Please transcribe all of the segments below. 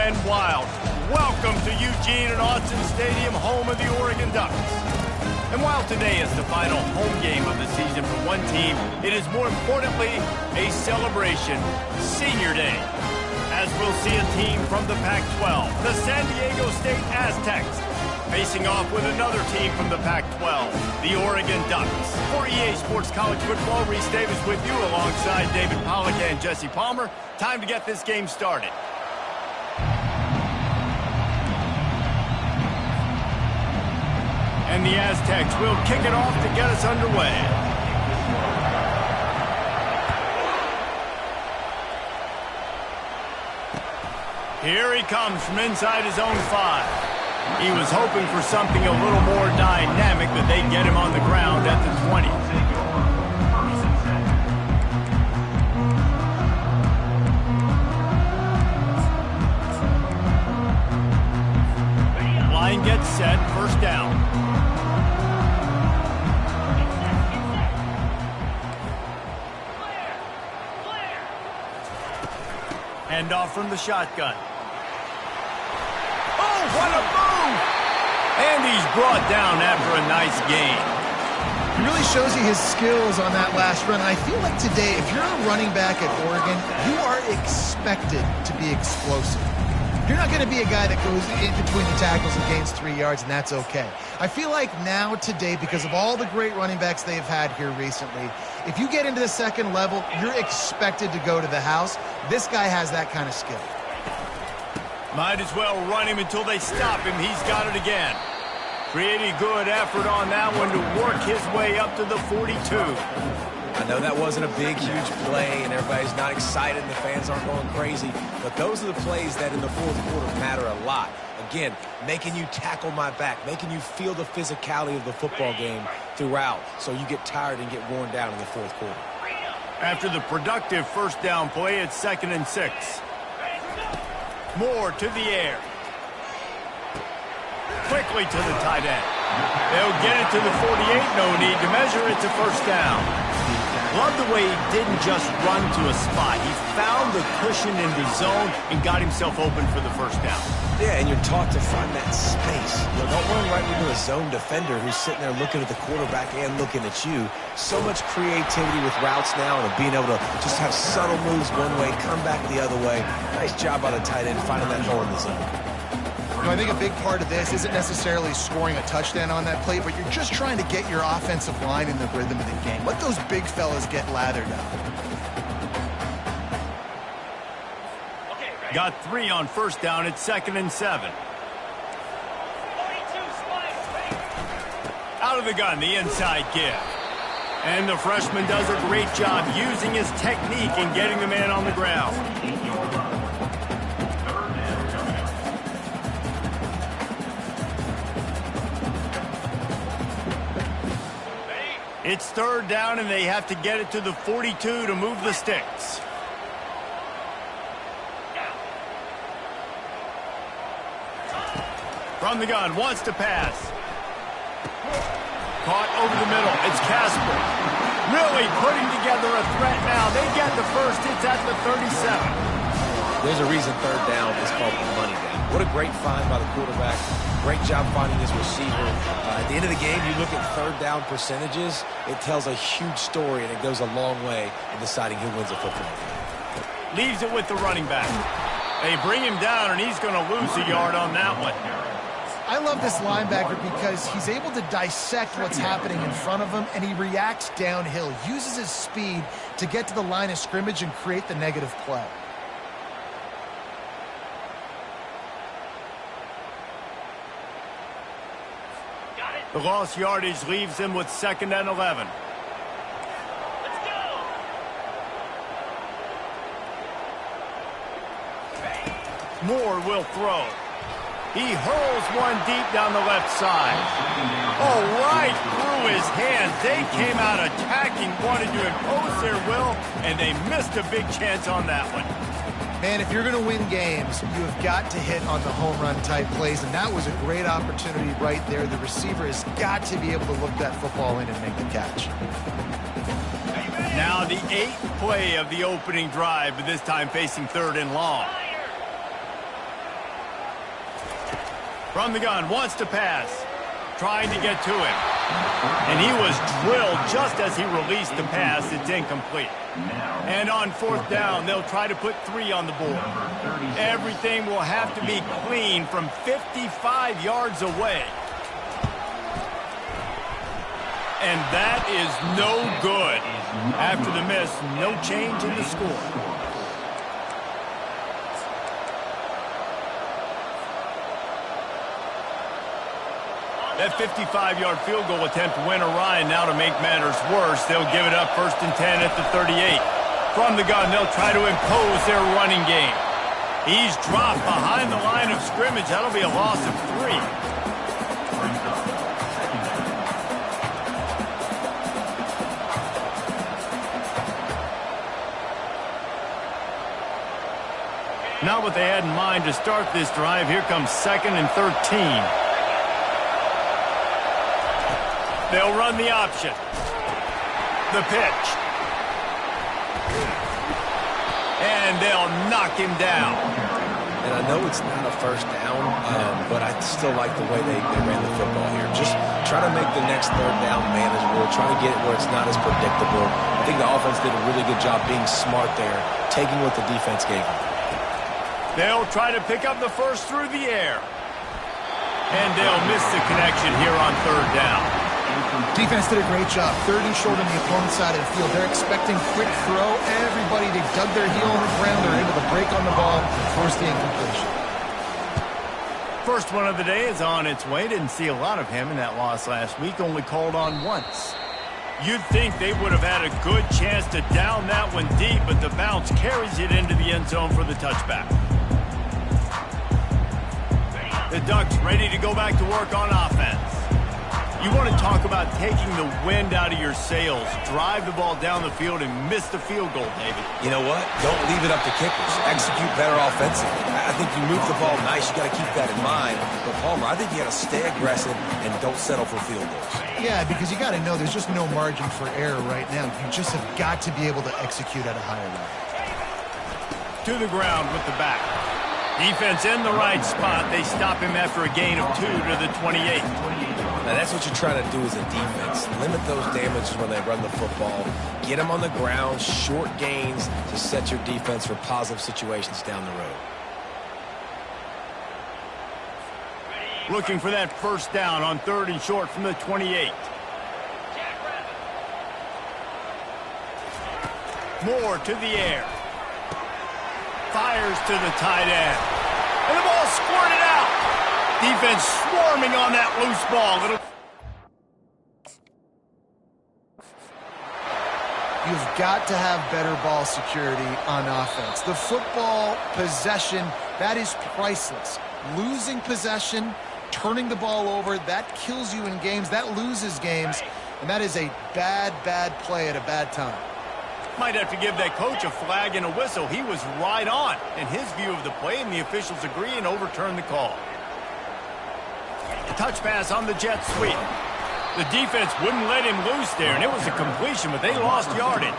and Wild. Welcome to Eugene and Autzen Stadium, home of the Oregon Ducks. And while today is the final home game of the season for one team, it is more importantly a celebration, Senior Day. As we'll see a team from the Pac-12, the San Diego State Aztecs, facing off with another team from the Pac-12, the Oregon Ducks. For EA Sports College Football, Reese Davis with you alongside David Pollack and Jesse Palmer. Time to get this game started. And the Aztecs will kick it off to get us underway. Here he comes from inside his own 5. He was hoping for something a little more dynamic, but they get him on the ground at the 20. Line gets set, first down. Hand off from the shotgun. Oh, what a move! And he's brought down after a nice gain. He really shows you his skills on that last run. I feel like today, if you're a running back at Oregon, you are expected to be explosive. You're not going to be a guy that goes in between the tackles and gains 3 yards, and that's okay. I feel like now, today, because of all the great running backs they've had here recently, if you get into the second level, you're expected to go to the house. This guy has that kind of skill. Might as well run him until they stop him. He's got it again. Pretty good effort on that one to work his way up to the 42. I know that wasn't a big, huge play, and everybody's not excited, and the fans aren't going crazy, but those are the plays that in the fourth quarter matter a lot. Again, making you tackle my back, making you feel the physicality of the football game throughout, so you get tired and get worn down in the fourth quarter. After the productive first down play, it's 2nd and 6. Moore to the air. Quickly to the tight end. They'll get it to the 48. No need to measure it to first down. Love the way he didn't just run to a spot. He found the cushion in the zone and got himself open for the first down. Yeah, and you're taught to find that space. You don't run right into a zone defender who's sitting there looking at the quarterback and looking at you. So much creativity with routes now and being able to just have subtle moves one way, come back the other way. Nice job by the tight end finding that hole in the zone. You know, I think a big part of this isn't necessarily scoring a touchdown on that play, but you're just trying to get your offensive line in the rhythm of the game. Let those big fellas get lathered up. Got 3 on first down. It's 2nd and 7. Out of the gun, the inside give. And the freshman does a great job using his technique and getting the man on the ground. It's 3rd down, and they have to get it to the 42 to move the sticks. From the gun, wants to pass. Caught over the middle. It's Casper. Really putting together a threat now. They get the first. It's at the 37. There's a reason 3rd down is called the money down. What a great find by the quarterback. Great job finding his receiver. At the end of the game, you look at 3rd down percentages. It tells a huge story, and it goes a long way in deciding who wins a football game. Leaves it with the running back. They bring him down, and he's going to lose a yard on that one. I love this linebacker because he's able to dissect what's happening in front of him, and he reacts downhill, uses his speed to get to the line of scrimmage and create the negative play. The lost yardage leaves him with 2nd and 11. Moore will throw. He hurls one deep down the left side. Oh, right through his hands. They came out attacking, wanted to impose their will, and they missed a big chance on that one. Man, if you're going to win games, you have got to hit on the home run type plays, and that was a great opportunity right there. The receiver has got to be able to look that football in and make the catch. Now the 8th play of the opening drive, but this time facing 3rd and long. From the gun, wants to pass. Trying to get to him. And he was drilled just as he released the pass. It's incomplete. And on fourth down, they'll try to put 3 on the board. Everything will have to be clean from 55 yards away. And that is no good. After the miss, no change in the score. That 55-yard field goal attempt went awry, and now to make matters worse, they'll give it up 1st and 10 at the 38. From the gun, they'll try to impose their running game. He's dropped behind the line of scrimmage. That'll be a loss of 3. Not what they had in mind to start this drive. Here comes 2nd and 13. They'll run the option. The pitch. And they'll knock him down. And I know it's not a first down, but I still like the way they ran the football here. Just try to make the next 3rd down manageable. Try to get it where it's not as predictable. I think the offense did a really good job being smart there, taking what the defense gave them. They'll try to pick up the first through the air. And they'll miss the connection here on 3rd down. Defense did a great job. 3rd and short on the opponent's side of the field. They're expecting quick throw. Everybody, they dug their heel on the ground. They're able to break on the ball and force the incompletion. First one of the day is on its way. Didn't see a lot of him in that loss last week. Only called on once. You'd think they would have had a good chance to down that one deep, but the bounce carries it into the end zone for the touchback. The Ducks ready to go back to work on offense. You want to talk about taking the wind out of your sails. Drive the ball down the field and miss the field goal, David. You know what? Don't leave it up to kickers. Execute better offensively. I think you move the ball nice. You got to keep that in mind. But, Palmer, I think you got to stay aggressive and don't settle for field goals. Yeah, because you got to know there's just no margin for error right now. You just have got to be able to execute at a higher level. To the ground with the back. Defense in the right spot. They stop him after a gain of 2 to the 28. Now, that's what you're trying to do as a defense. Limit those damages when they run the football. Get them on the ground, short gains to set your defense for positive situations down the road. Looking for that first down on 3rd and short from the 28. Moore to the air. Fires to the tight end. And the ball squirted out. Defense swarming on that loose ball. You've got to have better ball security on offense. The football possession, that is priceless. Losing possession, turning the ball over, that kills you in games. That loses games. And that is a bad, bad play at a bad time. Might have to give that coach a flag and a whistle. He was right on in his view of the play, and the officials agree and overturn the call. Touch pass on the jet sweep. The defense wouldn't let him loose there, and it was a completion, but they lost yardage.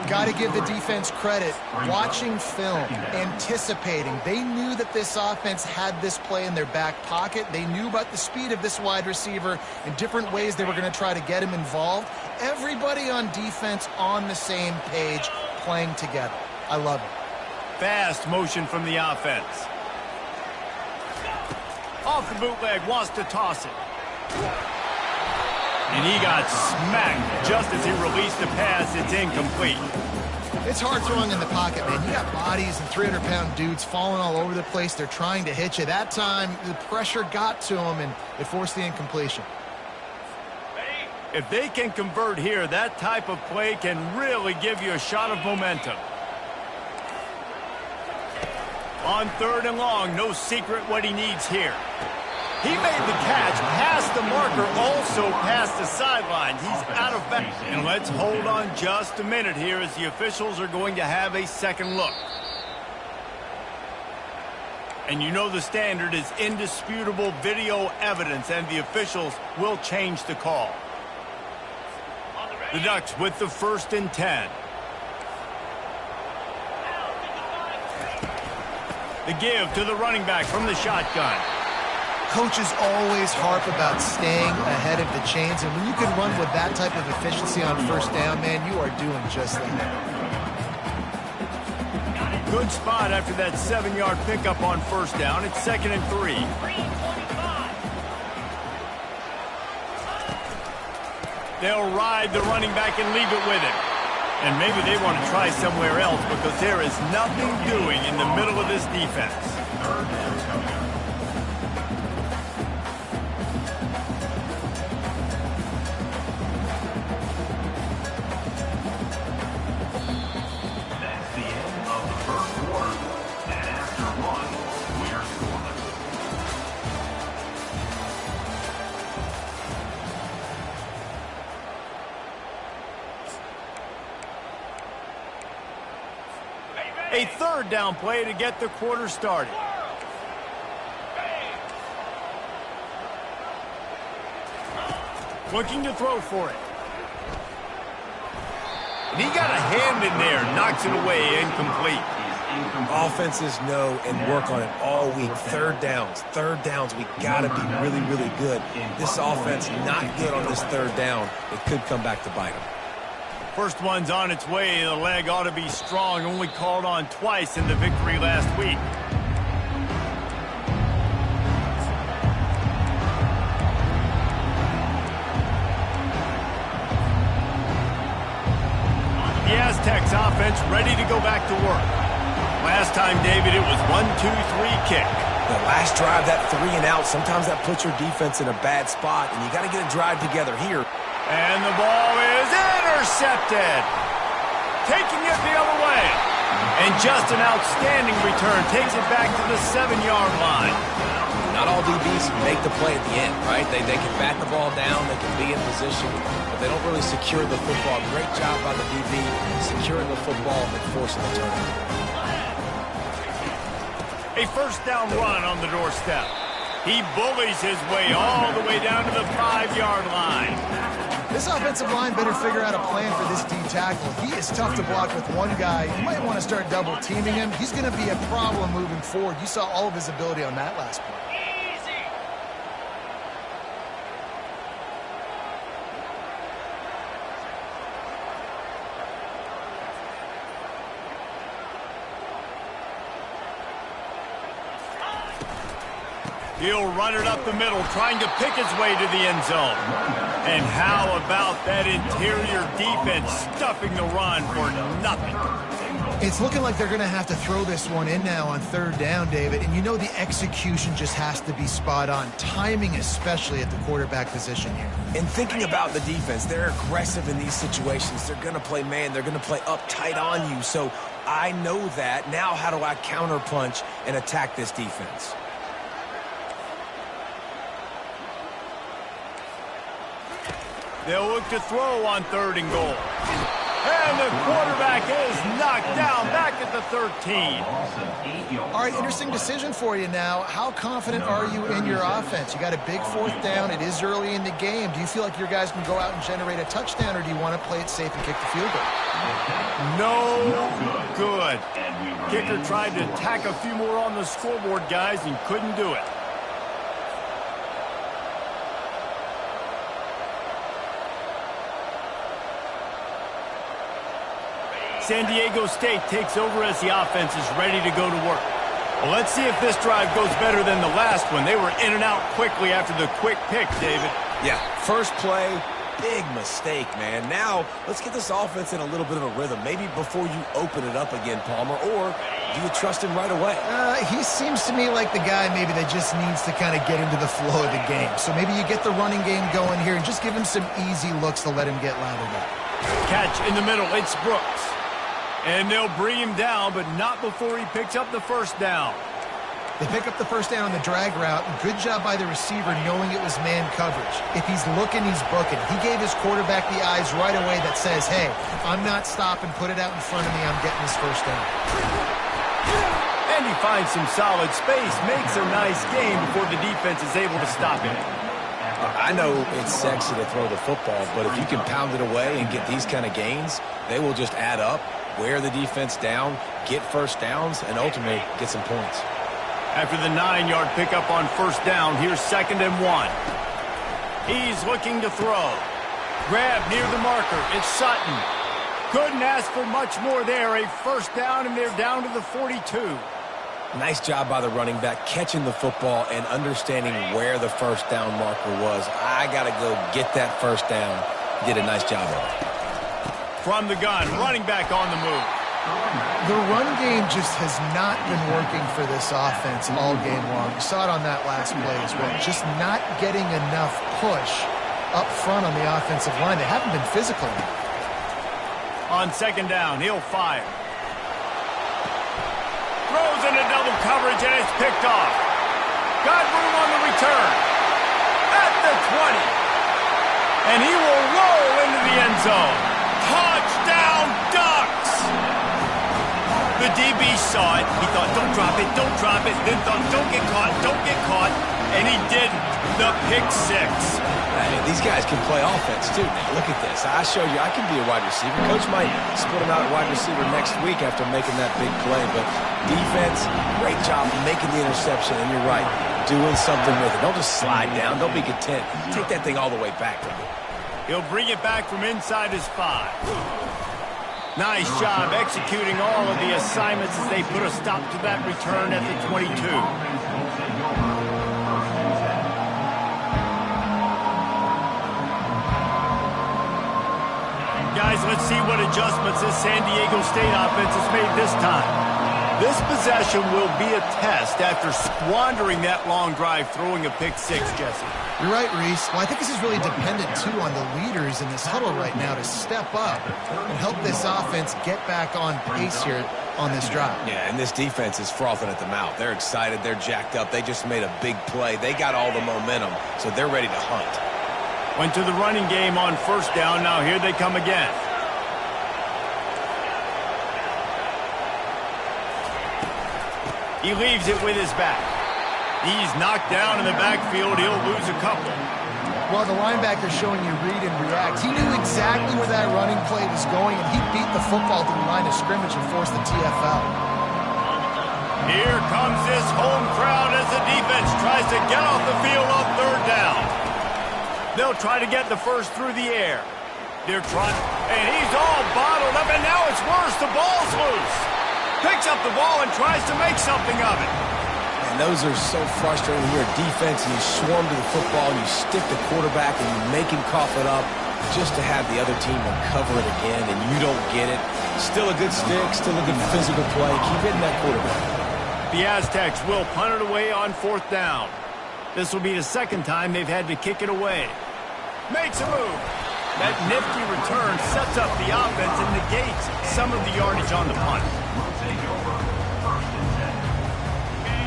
Got to give the defense credit. Watching film, anticipating. They knew that this offense had this play in their back pocket. They knew about the speed of this wide receiver and different ways they were going to try to get him involved. Everybody on defense on the same page, playing together. I love it. Fast motion from the offense. Off the bootleg, wants to toss it. And he got smacked just as he released the pass. It's incomplete. It's hard throwing in the pocket, man. You got bodies and 300-pound dudes falling all over the place. They're trying to hit you. That time, the pressure got to him, and it forced the incompletion. If they can convert here, that type of play can really give you a shot of momentum. On 3rd and long, no secret what he needs here. He made the catch, past the marker, also past the sidelines. He's out of bounds. And let's hold on just a minute here as the officials are going to have a second look. And you know the standard is indisputable video evidence, and the officials will change the call. The Ducks with the 1st and 10. The give to the running back from the shotgun. Coaches always harp about staying ahead of the chains, and when you can run with that type of efficiency on first down, man, you are doing just that. Good spot after that 7-yard pickup on first down. It's 2nd and 3. They'll ride the running back and leave it with him. And maybe they want to try somewhere else because there is nothing doing in the middle of this defense. That's the end of the first quarter. And after one, we're scoreless. A 3rd down play to get the quarter started. Looking to throw for it. And he got a hand in there, knocks it away, incomplete. Offenses know and work on it all week. Third downs, we got to be really, really good. This offense not good on this 3rd down. It could come back to bite them. First one's on its way. The leg ought to be strong. Only called on twice in the victory last week. The Aztecs offense ready to go back to work. Last time, David, it was 1-2-3 kick. The last drive, that 3 and out, sometimes that puts your defense in a bad spot, and you got to get a drive together here. And the ball is intercepted. Taking it the other way. And just an outstanding return. Takes it back to the 7-yard line. Not all DBs make the play at the end, right? They can bat the ball down, they can be in position, but they don't really secure the football. Great job by the DB securing the football and forcing the turnover. A 1st down run on the doorstep. He bullies his way all the way down to the 5-yard line. This offensive line better figure out a plan for this D tackle. He is tough to block with one guy. You might want to start double teaming him. He's going to be a problem moving forward. You saw all of his ability on that last play. He'll run it up the middle, trying to pick his way to the end zone. And how about that interior defense stuffing the run for nothing? It's looking like they're going to have to throw this one in now on 3rd down, David. And you know the execution just has to be spot on. Timing especially at the quarterback position here. And thinking about the defense, they're aggressive in these situations. They're going to play man. They're going to play up tight on you. So I know that. Now how do I counterpunch and attack this defense? They'll look to throw on 3rd and goal. And the quarterback is knocked down back at the 13. All right, interesting decision for you now. How confident are you in your offense? You got a big 4th down. It is early in the game. Do you feel like your guys can go out and generate a touchdown, or do you want to play it safe and kick the field goal? No good. Kicker tried to tack a few more on the scoreboard, guys, and couldn't do it. San Diego State takes over as the offense is ready to go to work. Well, let's see if this drive goes better than the last one. They were in and out quickly after the quick pick, David. Yeah, first play, big mistake, man. Now, let's get this offense in a little bit of a rhythm. Maybe before you open it up again, Palmer, or do you trust him right away? He seems to me like the guy maybe that just needs to kind of get into the flow of the game. So maybe you get the running game going here and just give him some easy looks to let him get lathered up. Catch in the middle. It's Brooks. And they'll bring him down, but not before he picks up the 1st down. They pick up the 1st down on the drag route. Good job by the receiver knowing it was man coverage. If he's looking, he's booking. He gave his quarterback the eyes right away that says, hey, I'm not stopping. Put it out in front of me. I'm getting this 1st down. And he finds some solid space, makes a nice gain before the defense is able to stop him. I know it's sexy to throw the football, but if you can pound it away and get these kind of gains, they will just add up, wear the defense down, get 1st downs, and ultimately get some points. After the 9-yard pickup on first down, here's 2nd and 1. He's looking to throw. Grab near the marker. It's Sutton. Couldn't ask for much more there. A first down, and they're down to the 42. Nice job by the running back catching the football and understanding where the first down marker was. I got to go get that first down. Did a nice job of it. From the gun, running back on the move. The run game just has not been working for this offense all game long. You saw it on that last play as well. Just not getting enough push up front on the offensive line. They haven't been physical. On 2nd down, he'll fire. Throws into double coverage, and it's picked off. Got room on the return. At the 20. And he will roll into the end zone. Touchdown, Ducks! The DB saw it. He thought, don't drop it, don't drop it. Then thought, don't get caught, don't get caught. And he didn't. The pick 6. Hey, these guys can play offense, too. Now, look at this. I showed you I can be a wide receiver. Coach might split him out at wide receiver next week after making that big play. But defense, great job making the interception. And you're right, doing something with it. Don't just slide down. Don't be content. Take that thing all the way back to me. He'll bring it back from inside his 5. Nice job executing all of the assignments as they put a stop to that return at the 22. Guys, let's see what adjustments this San Diego State offense has made this time. This possession will be a test after squandering that long drive throwing a pick 6, Jesse. You're right, Reese. Well, I think this is really dependent, too, on the leaders in this huddle right now to step up and help this offense get back on pace here on this drive. Yeah, and this defense is frothing at the mouth. They're excited. They're jacked up. They just made a big play. They got all the momentum, so they're ready to hunt. Went to the running game on first down. Now here they come again. He leaves it with his back. He's knocked down in the backfield. He'll lose a couple. Well, the linebacker's showing you read and react. He knew exactly where that running play was going, and he beat the football to the line of scrimmage and forced the TFL. Here comes this home crowd as the defense tries to get off the field on third down. They'll try to get the first through the air. They're trying, and he's all bottled up, and now it's worse. The ball's loose. Picks up the ball and tries to make something of it. And those are so frustrating when you're a defense and you swarm to the football and you stick the quarterback and you make him cough it up just to have the other team recover it again and you don't get it. Still a good stick, still a good physical play. Keep hitting that quarterback. The Aztecs will punt it away on fourth down. This will be the second time they've had to kick it away. Makes a move. That nifty return sets up the offense and negates some of the yardage on the punt.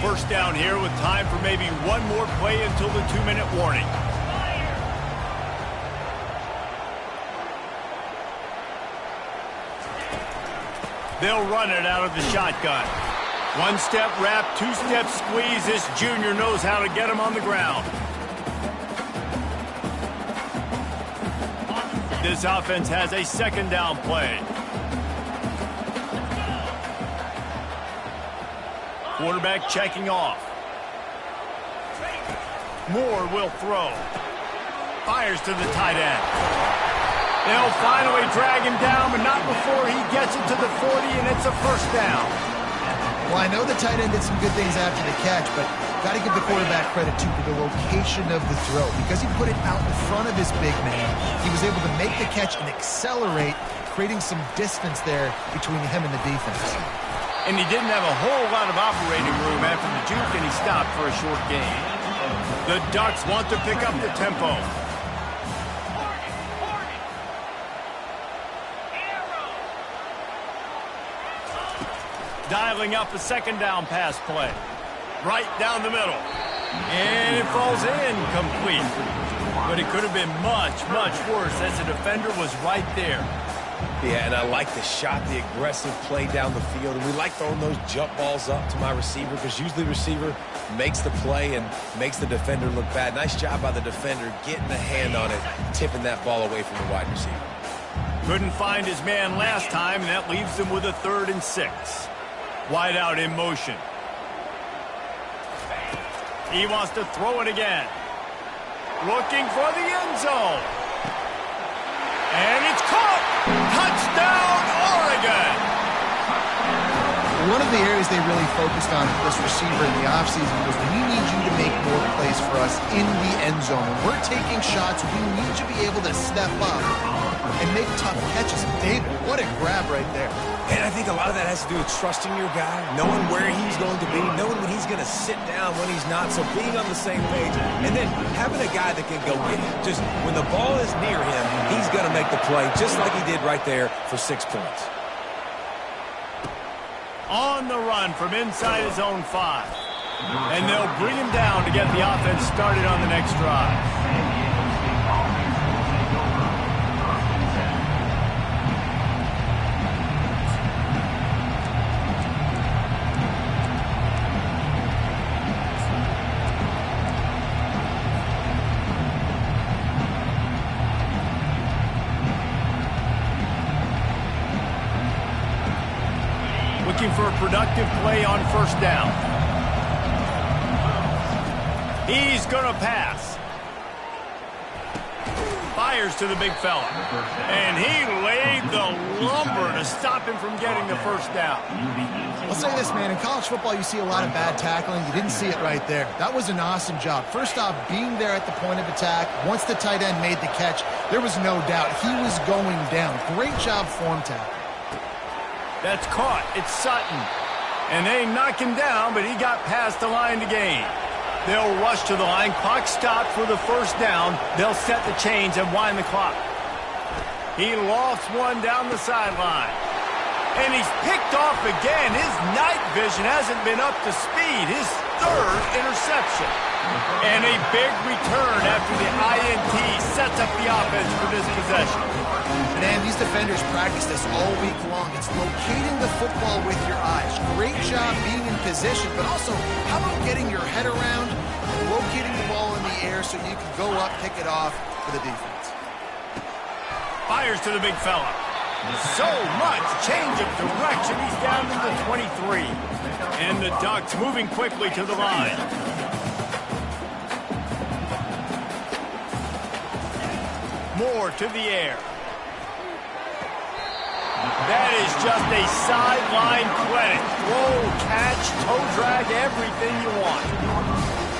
First down here with time for maybe one more play until the 2-minute warning. They'll run it out of the shotgun. One-step wrap, two-step squeeze. This junior knows how to get him on the ground. This offense has a second down play. Quarterback checking off. Moore will throw. Fires to the tight end. They'll finally drag him down, but not before he gets it to the 40, and it's a first down. Well, I know the tight end did some good things after the catch, but got to give the quarterback credit, too, for the location of the throw. Because he put it out in front of his big man, he was able to make the catch and accelerate, creating some distance there between him and the defense. And he didn't have a whole lot of operating room after the juke, and he stopped for a short gain. The Ducks want to pick up the tempo. Dialing up a second down pass play. Right down the middle. And it falls incomplete. But it could have been much, much worse as the defender was right there. Yeah, and I like the shot, the aggressive play down the field. And we like throwing those jump balls up to my receiver because usually the receiver makes the play and makes the defender look bad. Nice job by the defender getting a hand on it, tipping that ball away from the wide receiver. Couldn't find his man last time, and that leaves them with a 3rd and 6. Wide out in motion. He wants to throw it again. Looking for the end zone. And it's caught. Touchdown, Oregon. One of the areas they really focused on for this receiver in the offseason was, we need you to make more plays for us in the end zone. When we're taking shots, we need you to be able to step up and make tough catches. David, what a grab right there. And I think a lot of that has to do with trusting your guy, knowing where he's going to be, knowing when he's going to sit down, when he's not, so being on the same page, and then having a guy that can go get it. Just when the ball is near him, he's going to make the play, just like he did right there for 6 points. On the run from inside his own 5. And they'll bring him down to get the offense started on the next drive. Looking for a productive play on first down. He's going to pass. Fires to the big fella. And he laid the lumber to stop him from getting the first down. I'll say this, man. In college football, you see a lot of bad tackling. You didn't see it right there. That was an awesome job. First off, being there at the point of attack. Once the tight end made the catch, there was no doubt he was going down. Great job form tackle. That's caught. It's Sutton. And they knock him down, but he got past the line to gain. They'll rush to the line. Clock stopped for the first down. They'll set the chains and wind the clock. He lofts one down the sideline. And he's picked off again. His night vision hasn't been up to speed. His third interception. And a big return after the INT sets up the offense for this possession. Man, these defenders practice this all week long. It's locating the football with your eyes. Great job being in position, but also, how about getting your head around and locating the ball in the air so you can go up, pick it off for the defense. Fires to the big fella. So much change of direction. He's down to the 23. And the Ducks moving quickly to the line. Moore to the air. That is just a sideline credit. Throw, catch, toe drag, everything you want.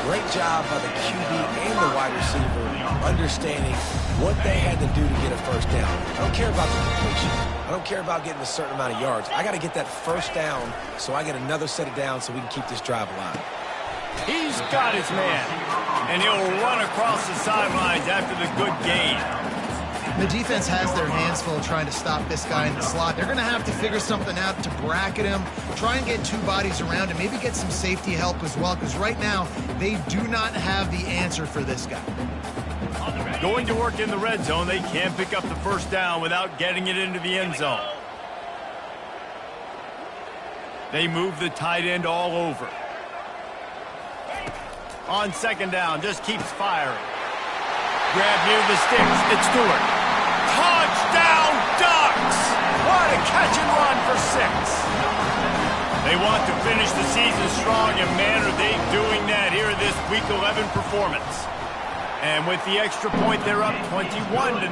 Great job by the QB and the wide receiver understanding what they had to do to get a first down. I don't care about the completion. I don't care about getting a certain amount of yards. I got to get that first down so I get another set of downs so we can keep this drive alive. He's got his man, and he'll run across the sidelines after the good gain. The defense has their hands full trying to stop this guy in the slot. They're going to have to figure something out to bracket him, try and get 2 bodies around him, maybe get some safety help as well, because right now they do not have the answer for this guy. Going to work in the red zone, they can't pick up the first down without getting it into the end zone. They move the tight end all over. On second down, just keeps firing. Grab near the sticks. It's Stewart. Touchdown, Ducks! What a catch and run for 6. They want to finish the season strong, and man, are they doing that here in this Week 11 performance. And with the extra point, they're up 21-0.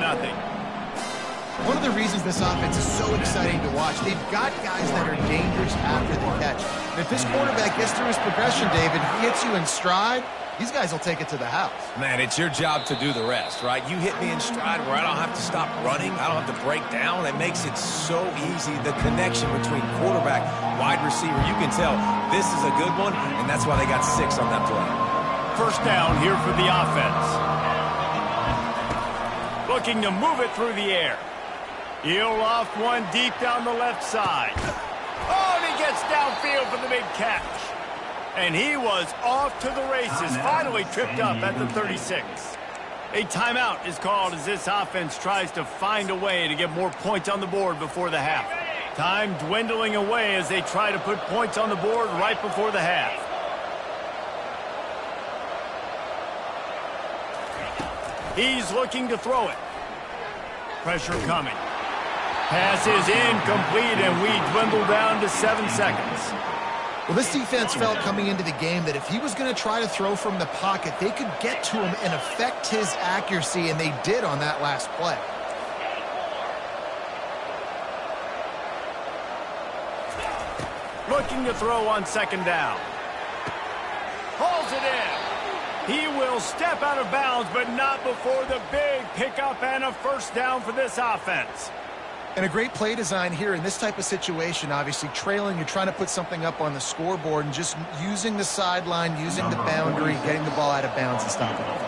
One of the reasons this offense is so exciting to watch, they've got guys that are dangerous after the catch. And if this quarterback gets through his progression, David, he hits you in stride, these guys will take it to the house. Man, it's your job to do the rest, right? You hit me in stride where I don't have to stop running. I don't have to break down. It makes it so easy. The connection between quarterback, wide receiver, you can tell this is a good one, and that's why they got 6 on that play. First down here for the offense. Looking to move it through the air. He'll loft one deep down the left side. Oh, and he gets downfield for the big catch. And he was off to the races, finally tripped up at the 36. A timeout is called as this offense tries to find a way to get more points on the board before the half. Time dwindling away as they try to put points on the board right before the half. He's looking to throw it. Pressure coming. Pass is incomplete, and we dwindle down to 7 seconds. Well, this defense felt coming into the game that if he was going to try to throw from the pocket, they could get to him and affect his accuracy, and they did on that last play. Looking to throw on second down. Hauls it in. He will step out of bounds, but not before the big pickup and a first down for this offense. And a great play design here in this type of situation. Obviously, trailing, you're trying to put something up on the scoreboard and just using the sideline, using the boundary, getting the ball out of bounds and stopping it.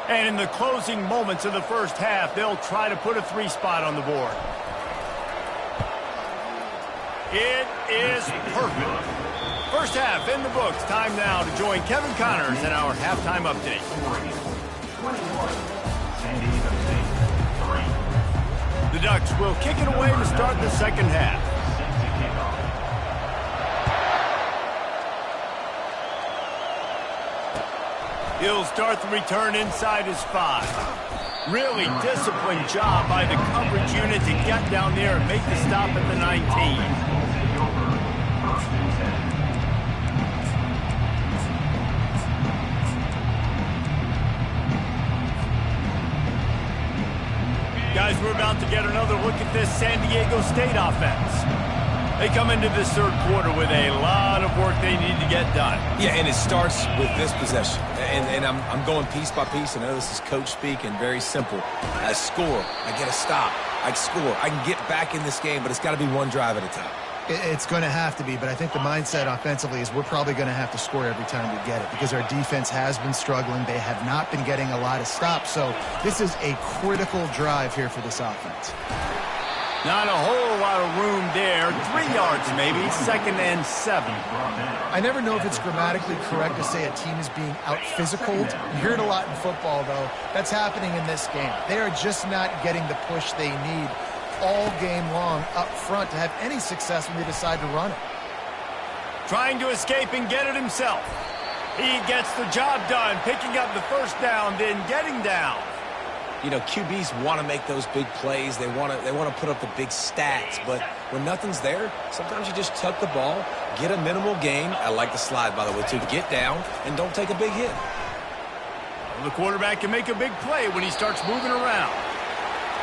And in the closing moments of the first half, they'll try to put a 3 spot on the board. It is perfect. First half in the books. Time now to join Kevin Connors in our halftime update. 21, San Diego State, 3. The Ducks will kick it away to start the second half. He'll start the return inside his 5. Really disciplined job by the coverage unit to get down there and make the stop at the 19. Guys, we're about to get another look at this San Diego State offense. They come into this third quarter with a lot of work they need to get done. Yeah, and it starts with this possession. And I'm going piece by piece. I know this is coach speak and very simple. I score. I get a stop. I score. I can get back in this game, but it's got to be one drive at a time. It's going to have to be, but I think the mindset offensively is we're probably going to have to score every time we get it because our defense has been struggling. They have not been getting a lot of stops, so this is a critical drive here for this offense. Not a whole lot of room there. 3 yards maybe, 2nd and 7. I never know if it's grammatically correct to say a team is being out-physicaled. You hear it a lot in football, though. That's happening in this game. They are just not getting the push they need all game long up front to have any success when they decide to run it. Trying to escape and get it himself. He gets the job done, picking up the first down, then getting down. You know, QBs want to make those big plays. They want to put up the big stats, but when nothing's there, sometimes you just tuck the ball, get a minimal gain. I like the slide, by the way, too. Get down and don't take a big hit. The quarterback can make a big play when he starts moving around.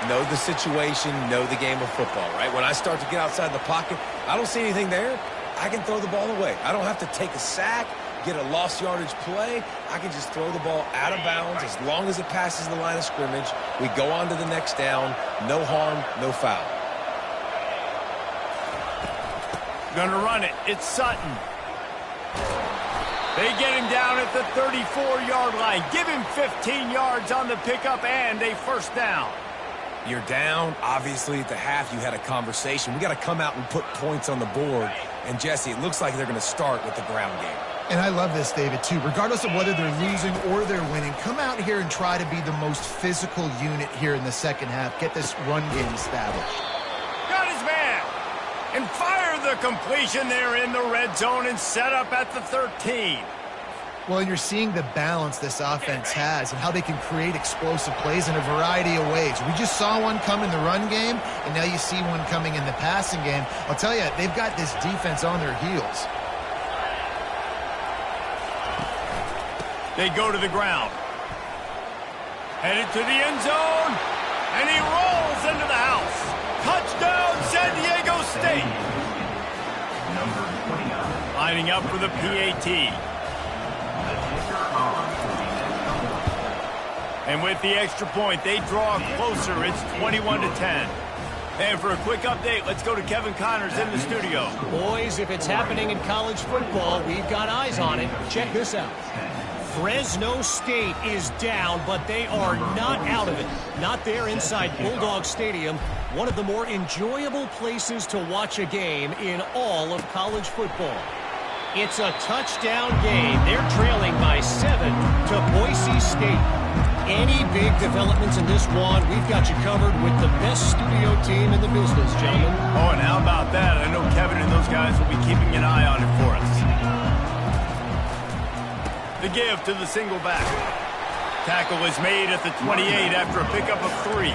Know the situation, know the game of football, right? When I start to get outside the pocket, I don't see anything there. I can throw the ball away. I don't have to take a sack, get a lost yardage play. I can just throw the ball out of bounds as long as it passes the line of scrimmage. We go on to the next down. No harm, no foul. Gonna run it. It's Sutton. They get him down at the 34-yard line. Give him 15 yards on the pickup and a first down. You're down. Obviously, at the half, you had a conversation. We got to come out and put points on the board. And, Jesse, it looks like they're going to start with the ground game. And I love this, David, too. Regardless of whether they're losing or they're winning, come out here and try to be the most physical unit here in the second half. Get this run game established. Got his man. And fire the completion there in the red zone and set up at the 13. Well, and you're seeing the balance this offense has and how they can create explosive plays in a variety of ways. We just saw one come in the run game, and now you see one coming in the passing game. I'll tell you, they've got this defense on their heels. They go to the ground. Headed to the end zone, and he rolls into the house. Touchdown, San Diego State. Number 29. Lining up for the PAT. And with the extra point, they draw closer. It's 21-10. And for a quick update, let's go to Kevin Connors in the studio. Boys, if it's happening in college football, we've got eyes on it. Check this out. Fresno State is down, but they are not out of it. Not there inside Bulldog Stadium, one of the more enjoyable places to watch a game in all of college football. It's a touchdown game. They're trailing by 7 to Boise State. Any big developments in this one, we've got you covered with the best studio team in the business, gentlemen. Oh, and how about that? I know Kevin and those guys will be keeping an eye on it for us. The give to the single back. Tackle is made at the 28 after a pickup of 3.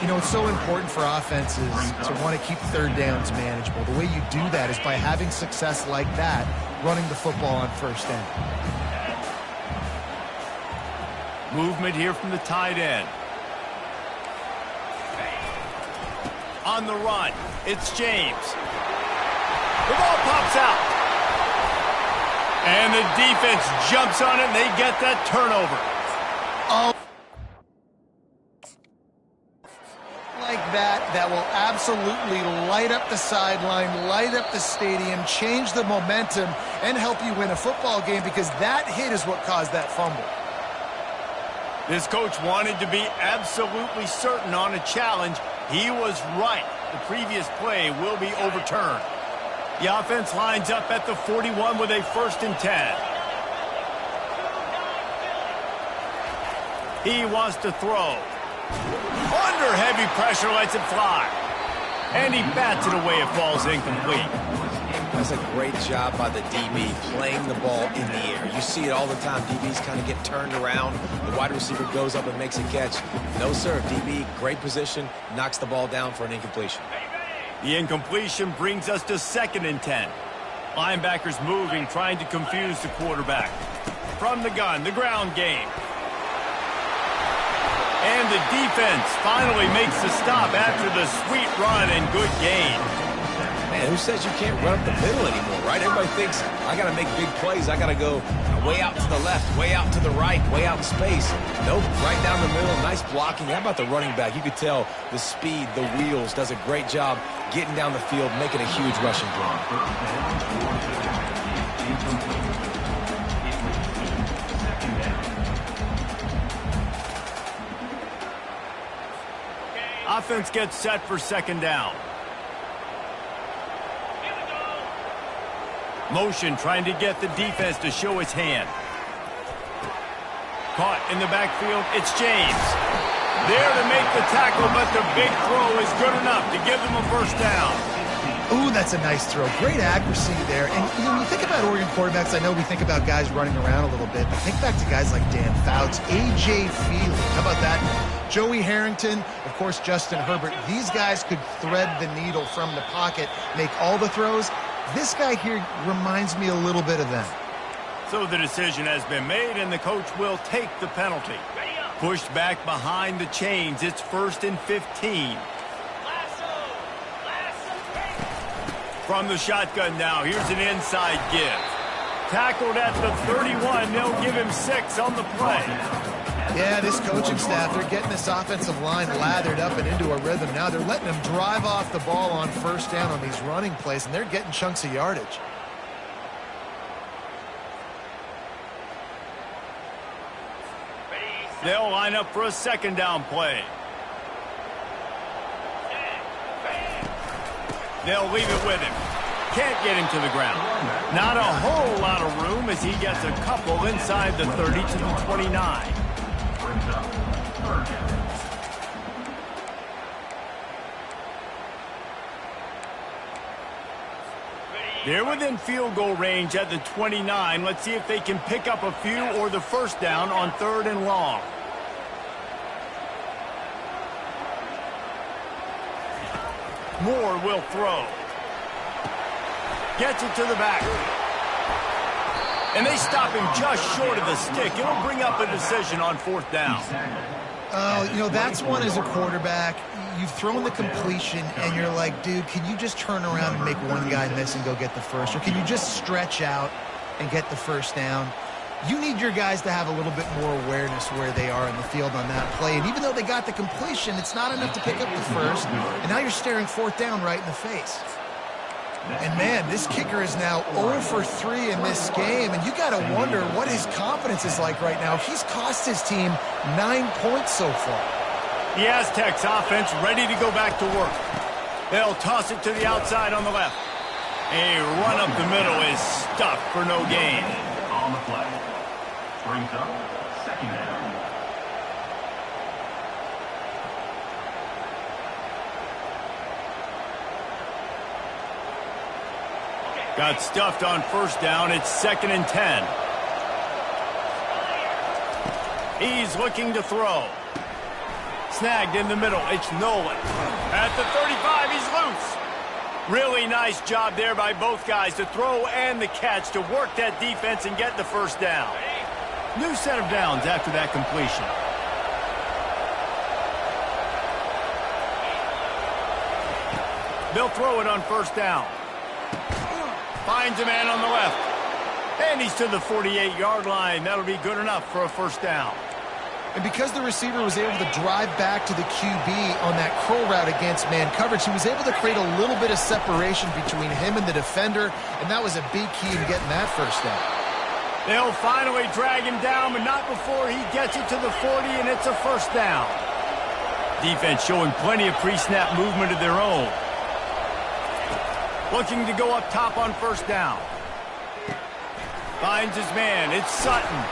You know, it's so important for offenses to want to keep third downs manageable. The way you do that is by having success like that, running the football on first down. Movement here from the tight end. On the run, it's James. The ball pops out. And the defense jumps on it, and they get that turnover. Oh. Like that will absolutely light up the sideline, light up the stadium, change the momentum, and help you win a football game, because that hit is what caused that fumble. This coach wanted to be absolutely certain on a challenge. He was right. The previous play will be overturned. The offense lines up at the 41 with a 1st and 10. He wants to throw. Under heavy pressure, lets it fly. And he bats it away. It falls incomplete. That's a great job by the DB, playing the ball in the air. You see it all the time. DBs kind of get turned around. The wide receiver goes up and makes a catch. No, sir. DB, great position, knocks the ball down for an incompletion. The incompletion brings us to 2nd and 10. Linebackers moving, trying to confuse the quarterback. From the gun, the ground game. And the defense finally makes the stop after the sweet run and good gain. Man, who says you can't run up the middle anymore, right? Everybody thinks, I got to make big plays. I got to go way out to the left, way out to the right, way out in space. Nope, right down the middle, nice blocking. How about the running back? You could tell the speed, the wheels, does a great job getting down the field, making a huge rushing play. Offense gets set for 2nd down. Motion trying to get the defense to show its hand. Caught in the backfield, it's James. There to make the tackle, but the big throw is good enough to give them a 1st down. Ooh, that's a nice throw. Great accuracy there. And you know, when you think about Oregon quarterbacks, I know we think about guys running around a little bit, but think back to guys like Dan Fouts, A.J. Feely. How about that? Joey Harrington, of course, Justin Herbert. These guys could thread the needle from the pocket, make all the throws. This guy here reminds me a little bit of them. So the decision has been made, and the coach will take the penalty. Pushed back behind the chains. It's 1st and 15. From the shotgun now, here's an inside give. Tackled at the 31. They'll give him 6 on the play. Yeah, this coaching staff, they're getting this offensive line lathered up and into a rhythm now. They're letting them drive off the ball on 1st down on these running plays, and they're getting chunks of yardage. They'll line up for a 2nd down play. They'll leave it with him. Can't get him to the ground. Not a whole lot of room as he gets a couple inside the 30 to the 29. They're within field goal range at the 29. Let's see if they can pick up a few or the 1st down on 3rd and long. Moore will throw. Gets it to the back. And they stop him just short of the stick. It'll bring up a decision on 4th down. Oh, you know, that's one as a quarterback. You've thrown the completion, and you're like, dude, can you just turn around and make one guy miss and go get the 1st? Or can you just stretch out and get the 1st down? You need your guys to have a little bit more awareness where they are in the field on that play. And even though they got the completion, it's not enough to pick up the 1st. And now you're staring 4th down right in the face. And, man, this kicker is now 0 for 3 in this game. And you got to wonder what his confidence is like right now. He's cost his team 9 points so far. The Aztecs offense ready to go back to work. They'll toss it to the outside on the left. A run up the middle is stuffed for no gain. On the play. Brings up 2nd down. Got stuffed on 1st down. It's 2nd and 10. He's looking to throw. Snagged in the middle. It's Nolan. At the 35, he's loose. Really nice job there by both guys to throw and the catch to work that defense and get the first down. New set of downs after that completion. They'll throw it on first down. Finds a man on the left. And he's to the 48-yard line. That'll be good enough for a first down. And because the receiver was able to drive back to the QB on that curl route against man coverage, he was able to create a little bit of separation between him and the defender, and that was a big key in getting that first down. They'll finally drag him down, but not before he gets it to the 40, and it's a first down. Defense showing plenty of pre-snap movement of their own. Looking to go up top on first down. Finds his man. It's Sutton.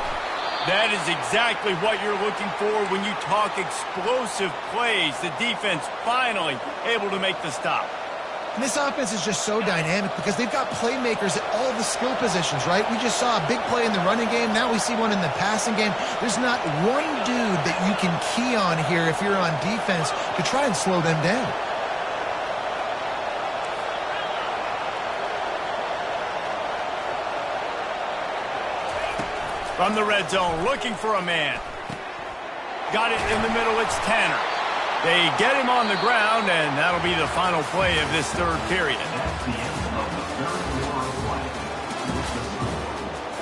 That is exactly what you're looking for when you talk explosive plays. The defense finally able to make the stop. And this offense is just so dynamic because they've got playmakers at all the skill positions, right? We just saw a big play in the running game. Now we see one in the passing game. There's not one dude that you can key on here if you're on defense to try and slow them down. From the red zone, looking for a man. Got it in the middle, it's Tanner. They get him on the ground, and that'll be the final play of this third period. That's the end of the third quarter of play.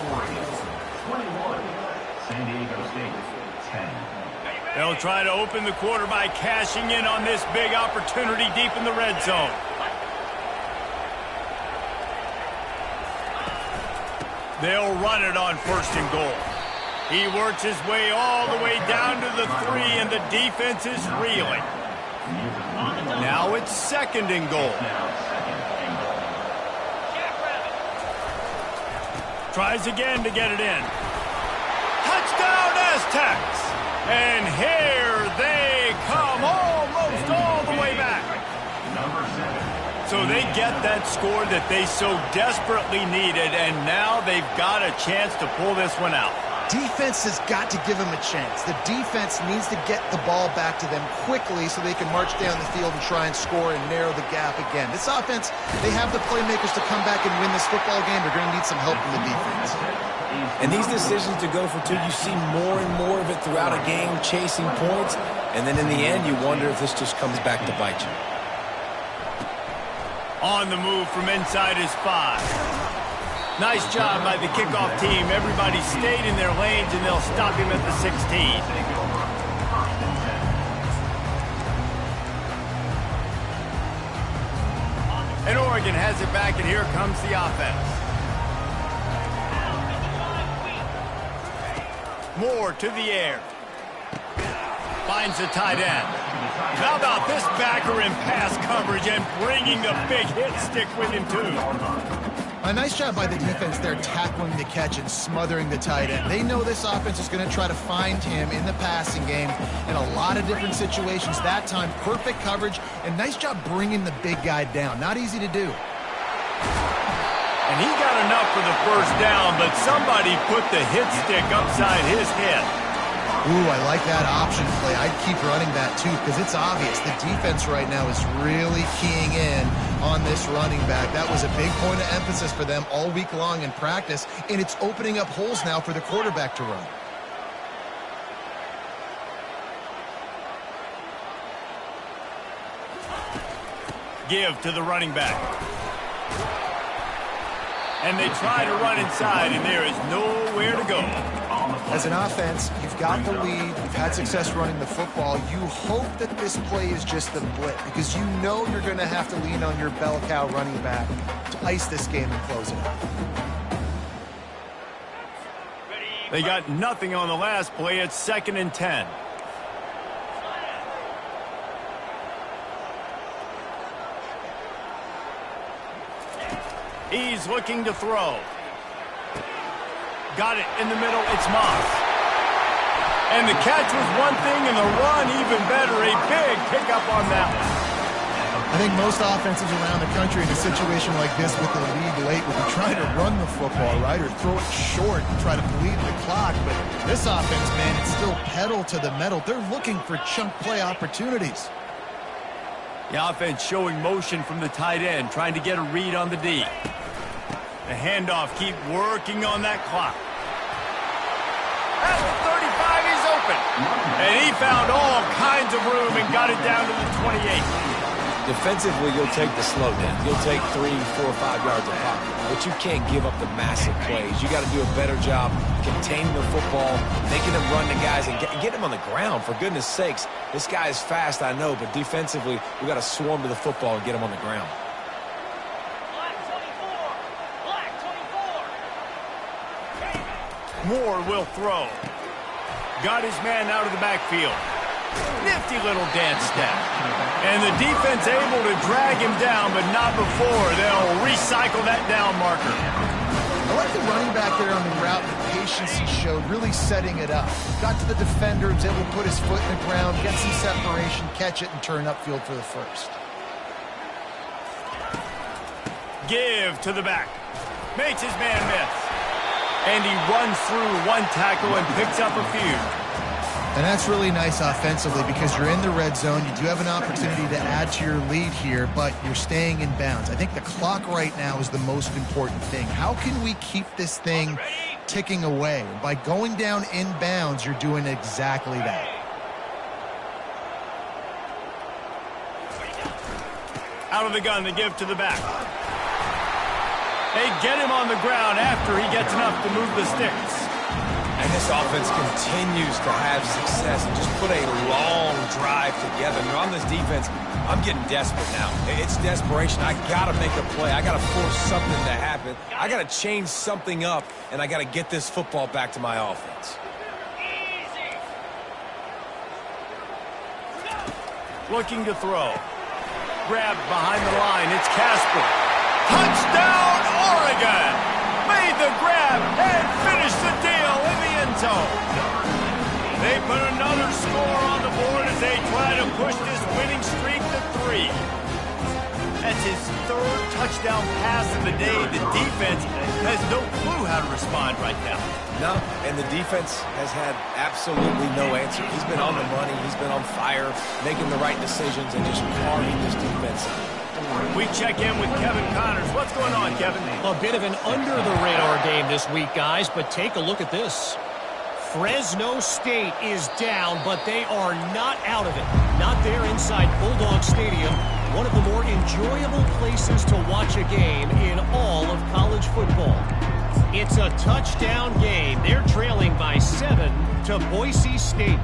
Oregon 21, San Diego State 10. They'll try to open the quarter by cashing in on this big opportunity deep in the red zone. They'll run it on first and goal. He works his way all the way down to the 3, and the defense is reeling. Now it's second and goal. Tries again to get it in. Touchdown, Aztecs! And here they come, almost all the way back. So they get that score that they so desperately needed, and now they've got a chance to pull this one out. Defense has got to give them a chance. The defense needs to get the ball back to them quickly so they can march down the field and try and score and narrow the gap again. This offense, they have the playmakers to come back and win this football game. They're going to need some help from the defense. And these decisions to go for two, you see more and more of it throughout a game, chasing points, and then in the end, you wonder if this just comes back to bite you. On the move from inside his 5. Nice job by the kickoff team. Everybody stayed in their lanes, and they'll stop him at the 16. And Oregon has it back, and here comes the offense. Moore to the air. Finds the tight end. How about this backer in pass coverage and bringing the big hit stick with him, too? A nice job by the defense there tackling the catch and smothering the tight end. They know this offense is going to try to find him in the passing game in a lot of different situations. That time, perfect coverage, and nice job bringing the big guy down. Not easy to do. And he got enough for the first down, but somebody put the hit stick upside his head. Ooh, I like that option play. I'd keep running that, too, because it's obvious the defense right now is really keying in on this running back. That was a big point of emphasis for them all week long in practice, and it's opening up holes now for the quarterback to run. Give to the running back. And they try to run inside, and there is nowhere to go. As an offense, you've got the lead, you've had success running the football. You hope that this play is just the blip because you know you're going to have to lean on your bell cow running back to ice this game and close it out. They got nothing on the last play. It's 2nd and 10. He's looking to throw. Got it in the middle. It's Moss. And the catch was one thing, and the run even better. A big pickup on that one. I think most offenses around the country in a situation like this with the lead late would be trying to run the football, right, or throw it short and try to bleed the clock. But this offense, man, it's still pedal to the metal. They're looking for chunk play opportunities. The offense showing motion from the tight end, trying to get a read on the D. The handoff, keep working on that clock. At the 35, he's open. And he found all kinds of room and got it down to the 28. Defensively, you'll take the slow down. You'll take 3, 4, 5 yards of pocket. But you can't give up the massive plays. You got to do a better job containing the football, making them run the guys, and get them on the ground. For goodness sakes, this guy is fast, I know, but defensively, we got to swarm to the football and get him on the ground. Moore will throw. Got his man out of the backfield. Nifty little dance step. And the defense able to drag him down, but not before. They'll recycle that down marker. I like the running back there on the route, the patience he showed, really setting it up. Got to the defender, was able to put his foot in the ground, get some separation, catch it, and turn upfield for the first. Give to the back. Makes his man miss. And he runs through one tackle and picks up a few. And that's really nice offensively because you're in the red zone. You do have an opportunity to add to your lead here, but you're staying in bounds. I think the clock right now is the most important thing. How can we keep this thing ticking away? By going down in bounds, you're doing exactly that. Out of the gun, the give to the back. They get him on the ground after he gets enough to move the sticks. And this offense continues to have success and just put a long drive together. And on this defense, I'm getting desperate now. It's desperation. I got to make a play. I got to force something to happen. I got to change something up, and I got to get this football back to my offense. Looking to throw. Grabbed behind the line. It's Casper. Touchdown, Oregon! Made the grab and finished the deal in the end zone. They put another score on the board as they try to push this winning streak to 3. That's his 3rd touchdown pass of the day. The defense has no clue how to respond right now. No, and the defense has had absolutely no answer. He's been on the money. He's been on fire, making the right decisions and just carving this defense out. We check in with Kevin Connors. What's going on, Kevin? A bit of an under-the-radar game this week, guys, but take a look at this. Fresno State is down, but they are not out of it. Not there inside Bulldog Stadium, one of the more enjoyable places to watch a game in all of college football. It's a touchdown game. They're trailing by 7 to Boise State.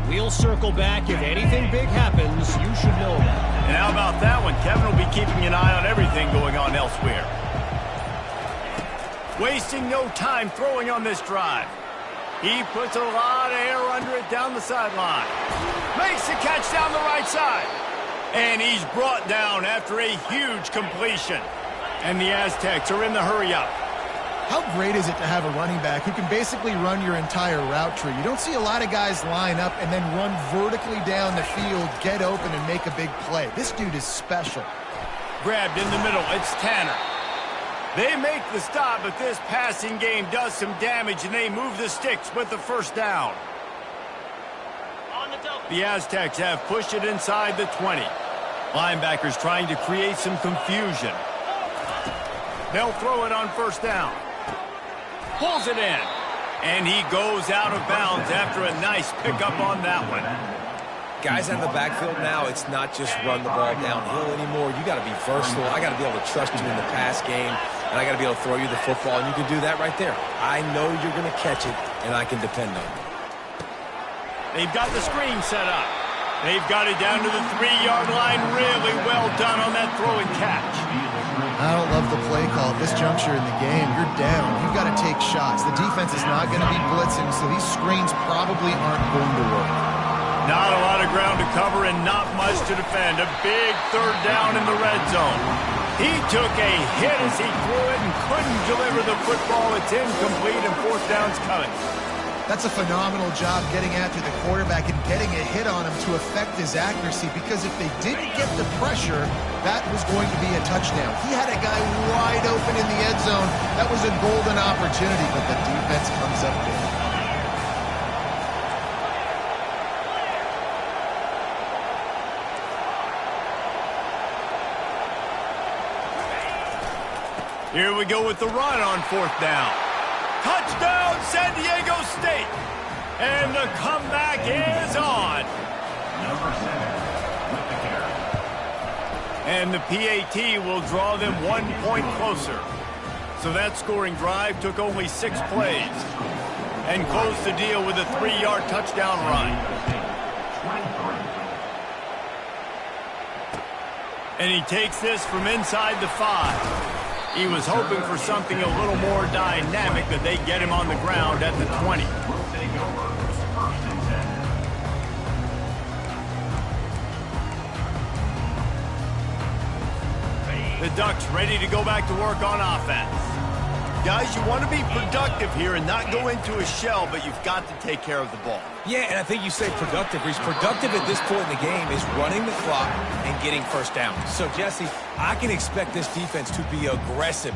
We'll circle back. If anything big happens, you should know about it. And how about that one? Kevin will be keeping an eye on everything going on elsewhere. Wasting no time throwing on this drive. He puts a lot of air under it down the sideline. Makes the catch down the right side. And he's brought down after a huge completion. And the Aztecs are in the hurry-up. How great is it to have a running back who can basically run your entire route tree? You don't see a lot of guys line up and then run vertically down the field, get open, and make a big play. This dude is special. Grabbed in the middle. It's Tanner. They make the stop, but this passing game does some damage, and they move the sticks with the first down. The Aztecs have pushed it inside the 20. Linebackers trying to create some confusion. They'll throw it on first down. Pulls it in. And he goes out of bounds after a nice pickup on that one. Guys out of the backfield now, it's not just run the ball downhill anymore. You got to be versatile. I got to be able to trust you in the pass game, and I got to be able to throw you the football, and you can do that right there. I know you're going to catch it, and I can depend on it. They've got the screen set up. They've got it down to the 3-yard line. Really well done on that throw and catch. I don't love the play call. At this juncture in the game, you're down. You've got to take shots. The defense is not going to be blitzing, so these screens probably aren't going to work. Not a lot of ground to cover and not much to defend. A big 3rd down in the red zone. He took a hit as he threw it and couldn't deliver the football. It's incomplete and 4th down's coming. That's a phenomenal job getting after the quarterback and getting a hit on him to affect his accuracy, because if they didn't get the pressure, that was going to be a touchdown. He had a guy wide open in the end zone. That was a golden opportunity, but the defense comes up big. Here we go with the run on 4th down. Touchdown, San Diego State. And the comeback is on. Number 7 with the carry. And the PAT will draw them 1 point closer. So that scoring drive took only 6 plays and closed the deal with a 3-yard touchdown run. And he takes this from inside the 5. He was hoping for something a little more dynamic, that they get him on the ground at the 20. We'll take over 1st and 10. The Ducks ready to go back to work on offense. Guys, you want to be productive here and not go into a shell, but you've got to take care of the ball. Yeah, and I think you say productive, Reese. Productive at this point in the game is running the clock and getting first down. So, Jesse, I can expect this defense to be aggressive,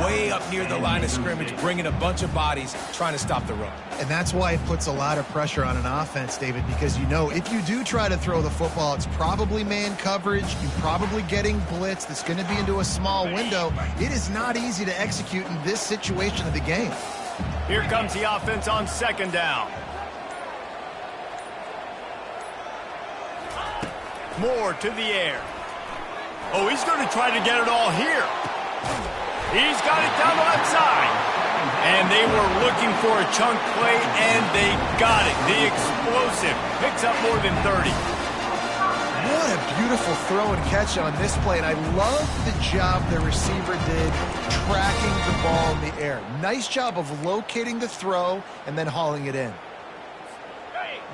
way up near the line of scrimmage, bringing a bunch of bodies, trying to stop the run. And that's why it puts a lot of pressure on an offense, David, because you know if you do try to throw the football, it's probably man coverage. You're probably getting blitz. That's going to be into a small window. It is not easy to execute in this situation of the game. Here comes the offense on 2nd down. Moore to the air. Oh, he's going to try to get it all here. He's got it down the left side. And they were looking for a chunk play, and they got it. The explosive picks up more than 30. What a beautiful throw and catch on this play, and I love the job the receiver did tracking the ball in the air. Nice job of locating the throw and then hauling it in.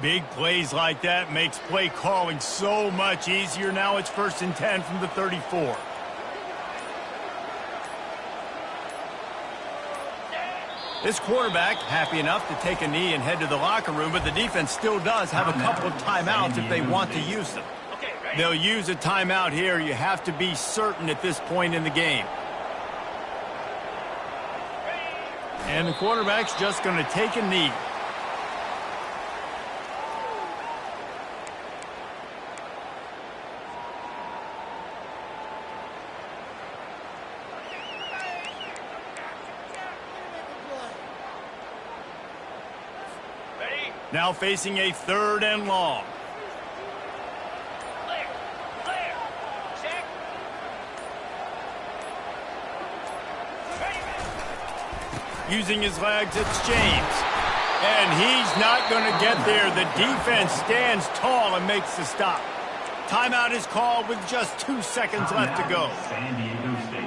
Big plays like that makes play calling so much easier. Now it's 1st and 10 from the 34. This quarterback happy enough to take a knee and head to the locker room, but the defense still does have a couple of timeouts if they want to use them. They'll use a timeout here. You have to be certain at this point in the game. And the quarterback's just going to take a knee. Now facing a 3rd and long. Clear. Check. Using his legs, it's James. And he's not going to get there. The defense stands tall and makes the stop. Timeout is called with just 2 seconds left to go. San Diego State.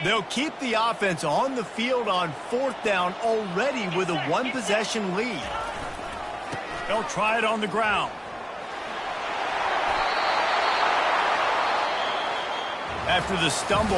They'll keep the offense on the field on 4th down already with a 1-possession lead. They'll try it on the ground. After the stumble